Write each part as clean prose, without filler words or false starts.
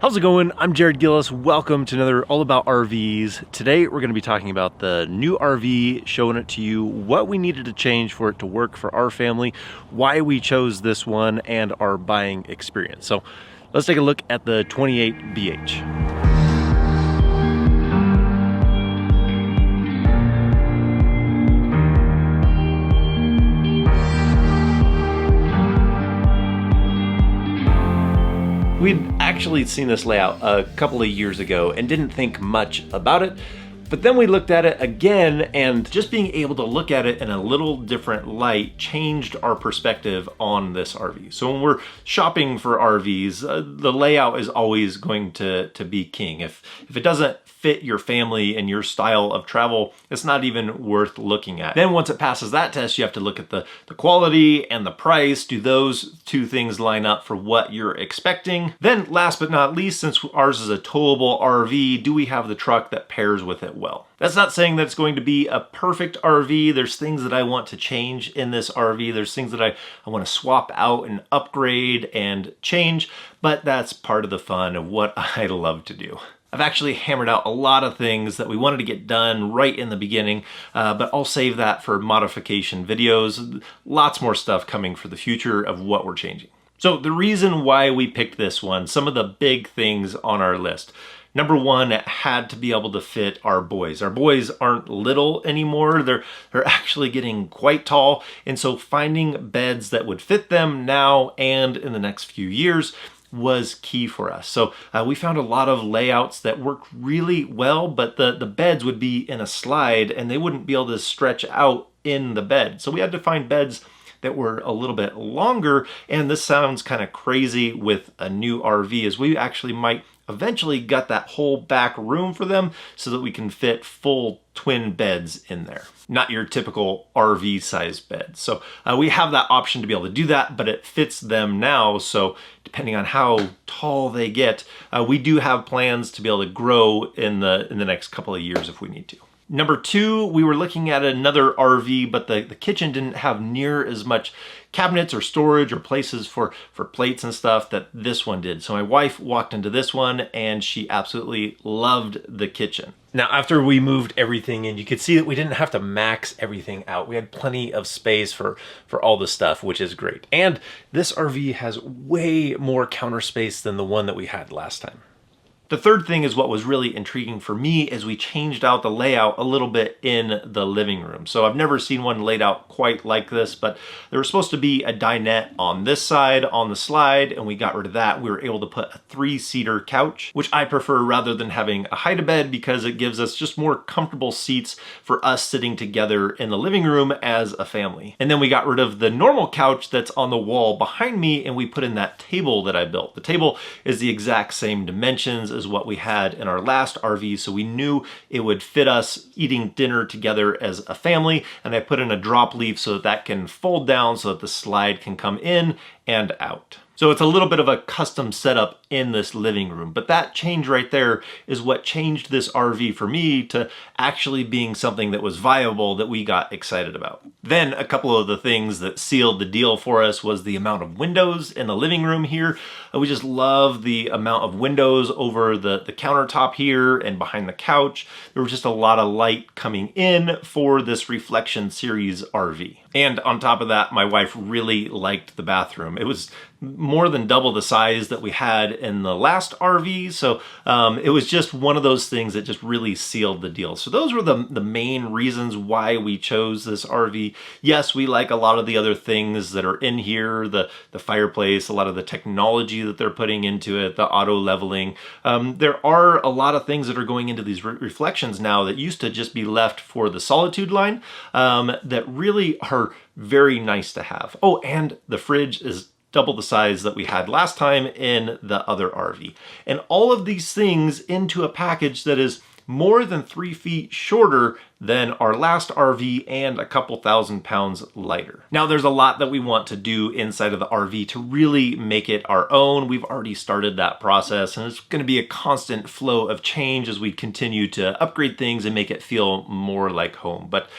How's it going? I'm Jared Gillis. Welcome to another All About RVs. Today we're going to be talking about the new RV, showing it to you, what we needed to change for it to work for our family, why we chose this one, and our buying experience. So let's take a look at the 28 BH. We'd actually seen this layout a couple of years ago and didn't think much about it, but then we looked at it again, and just being able to look at it in a little different light changed our perspective on this RV. So when we're shopping for RVs, the layout is always going to be king. If it doesn't fit your family and your style of travel, it's not even worth looking at. Then once it passes that test, you have to look at the quality and the price. Do those two things line up for what you're expecting? Then last but not least, since ours is a towable RV, do we have the truck that pairs with it well? That's not saying that it's going to be a perfect RV. There's things that I want to change in this RV. There's things that I want to swap out and upgrade and change, but that's part of the fun of what I love to do. I've actually hammered out a lot of things that we wanted to get done right in the beginning, but I'll save that for modification videos. Lots more stuff coming for the future of what we're changing. So the reason why we picked this one, some of the big things on our list. Number one, it had to be able to fit our boys. Our boys aren't little anymore. They're actually getting quite tall. And so finding beds that would fit them now and in the next few years was key for us. So we found a lot of layouts that worked really well, but the beds would be in a slide and they wouldn't be able to stretch out in the bed. So we had to find beds that were a little bit longer, and this sounds kind of crazy with a new RV, as we actually might eventually gut that whole back room for them so that we can fit full twin beds in there. Not your typical RV size bed. So we have that option to be able to do that, but it fits them now. So depending on how tall they get, we do have plans to be able to grow in the next couple of years if we need to. Number two, we were looking at another RV, but the kitchen didn't have near as much cabinets or storage or places for plates and stuff that this one did. So my wife walked into this one and she absolutely loved the kitchen. Now, after we moved everything in, you could see that we didn't have to max everything out. We had plenty of space for all the stuff, which is great. And this RV has way more counter space than the one that we had last time. The third thing is what was really intriguing for me is we changed out the layout a little bit in the living room. So I've never seen one laid out quite like this, but there was supposed to be a dinette on this side on the slide, and we got rid of that. We were able to put a 3-seater couch, which I prefer rather than having a hide-a-bed because it gives us just more comfortable seats for us sitting together in the living room as a family. And then we got rid of the normal couch that's on the wall behind me, and we put in that table that I built. The table is the exact same dimensions as what we had in our last RV, so we knew it would fit us eating dinner together as a family, and I put in a drop leaf so that can fold down so that the slide can come in and out. So it's a little bit of a custom setup in this living room, but that change right there is what changed this RV for me to actually being something that was viable that we got excited about. Then a couple of the things that sealed the deal for us was the amount of windows in the living room here. We just love the amount of windows over the countertop here and behind the couch. There was just a lot of light coming in for this Reflection Series RV. And on top of that, my wife really liked the bathroom. It was more than double the size that we had in the last RV. So it was just one of those things that just really sealed the deal. So those were the main reasons why we chose this RV. Yes, we like a lot of the other things that are in here, the fireplace, a lot of the technology that they're putting into it, the auto leveling. There are a lot of things that are going into these reflections now that used to just be left for the Solitude line that really are very nice to have. Oh, and the fridge is double the size that we had last time in the other RV. And all of these things into a package that is more than 3 feet shorter than our last RV and a couple £1,000 lighter. Now there's a lot that we want to do inside of the RV to really make it our own. We've already started that process, and it's going to be a constant flow of change as we continue to upgrade things and make it feel more like home. But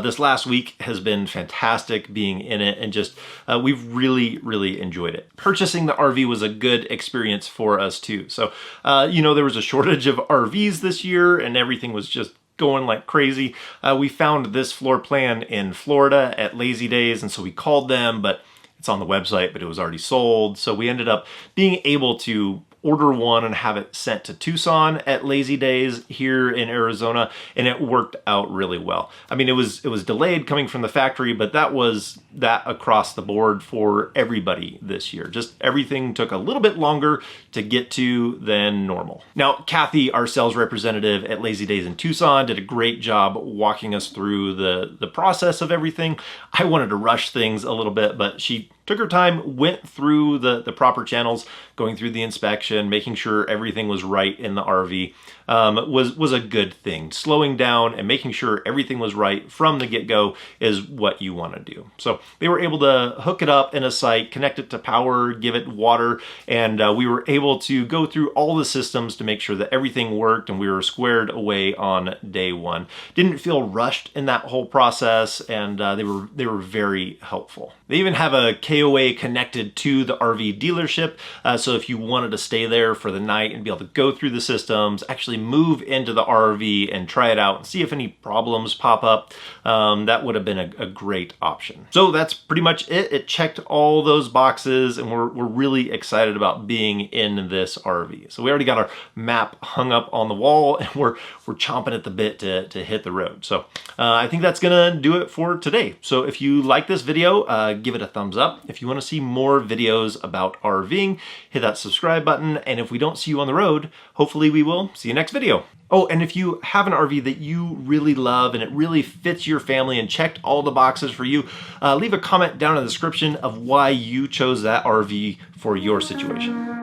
this last week has been fantastic being in it, and just we've really enjoyed it. Purchasing the RV was a good experience for us too. So there was a shortage of RVs this year and everything was just going like crazy. We found this floor plan in Florida at Lazy Days, and so we called them, but it's on the website, but it was already sold. So we ended up being able to order one and have it sent to Tucson at Lazy Days here in Arizona, and it worked out really well. I mean, it was delayed coming from the factory, but that was that across the board for everybody this year. Just everything took a little bit longer to get to than normal. Now, Kathy, our sales representative at Lazy Days in Tucson, did a great job walking us through the process of everything. I wanted to rush things a little bit, but she took her time, went through the proper channels, going through the inspection, making sure everything was right in the RV, was a good thing. Slowing down and making sure everything was right from the get-go is what you want to do. So they were able to hook it up in a site, connect it to power, give it water, and we were able to go through all the systems to make sure that everything worked, and we were squared away on day one. Didn't feel rushed in that whole process, and they were very helpful. They even have a KOA connected to the RV dealership, so if you wanted to stay there for the night and be able to go through the systems, actually move into the RV and try it out and see if any problems pop up, that would have been a great option. So that's pretty much it. It checked all those boxes, and we're really excited about being in this RV. So we already got our map hung up on the wall, and we're chomping at the bit to hit the road. So I think that's gonna do it for today. So if you like this video, give it a thumbs up. If you want to see more videos about RVing, hit that subscribe button. And if we don't see you on the road, hopefully we will see you next video. Oh, and if you have an RV that you really love and it really fits your family and checked all the boxes for you, leave a comment down in the description of why you chose that RV for your situation.